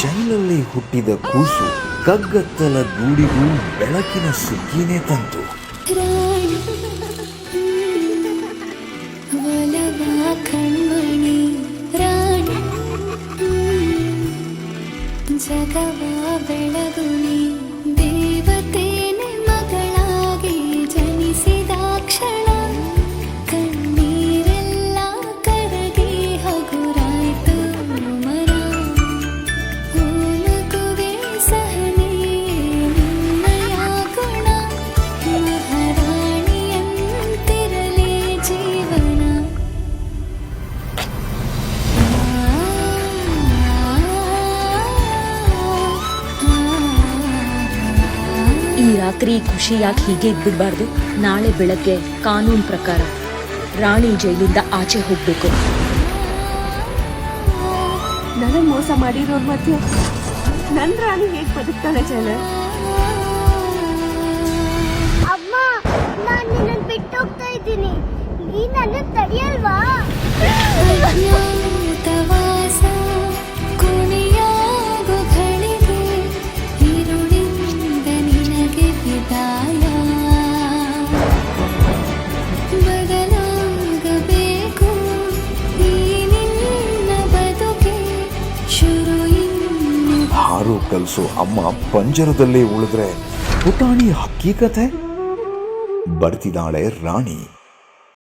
ಜೈಲಲ್ಲಿ ಹುಟ್ಟಿದ ಕೂಸು ಕಗ್ಗತ್ತಲ ಗೂಡಿಗೂ ಬೆಳಕಿನ ಸುಗ್ಗಿನೇ ತಂತು. ಜಗವಾ ಬೆಳಗುನಿ ದೇವತೇನೆ ಮಗಳಾಗಿ ಜನಿಸಿದ ಕ್ಷಣ ಕಣ್ಣೀರೆಲ್ಲ ಕರಗಿ ಹಗುರಾಯ್ತು ಮರ. ಮಗುವೆ ಸಹನೆ ನಿನ್ನಯ ಗುಣ ಮಹಾರಾಣಿಯಂತಿರಲಿ ಜೀವನ. ಈ ರಾತ್ರಿ ಖುಷಿಯಾಗಿ ಹೀಗೆ ಇದ್ಬಿಡ್ಬಾರ್ದು. ನಾಳೆ ಬೆಳಗ್ಗೆ ಕಾನೂನು ಪ್ರಕಾರ ರಾಣಿ ಜೈಲಿಂದ ಆಚೆ ಹೋಗ್ಬೇಕು. ನನಗೆ ಮೋಸ ಮಾಡಿರೋರ್ ಮಧ್ಯೆ ನನ್ ರಾಣಿ ಹೇಗ್ ಬದುಕ್ತಾಳೆ ಜಲ? ಅಮ್ಮ, ನಾನು ನಿನ್ನನ್ನು ಬಿಟ್ಟು ಹೋಗ್ತಾ ಇದ್ದೀನಿ. ನೀ ನನ್ನ ತಡೆಯಲ್ವಾ? ಅಜ್ಞಾತವಾಸ ಕೊನೆಯಾಗೋ ಘಳಿಗೆ ഇരുಳಿಂದ ನಿನಗೆ ವಿದಾಯ. ಬದಲಾಗಬೇಕು ಈ ನಿನ್ನ ಬದುಕೆ ಶುರು ಇನ್ನು. ಹಾರು ಕಲ್ಸೋ ಅಮ್ಮ ಪಂಜರದಲ್ಲೇ ಉಳಿದ್ರೆ ಪುಟಾಣಿ ಹಕ್ಕಿ ಕಥೆ ಬರ್ತಿದ್ದಾಳೆ ರಾಣಿ.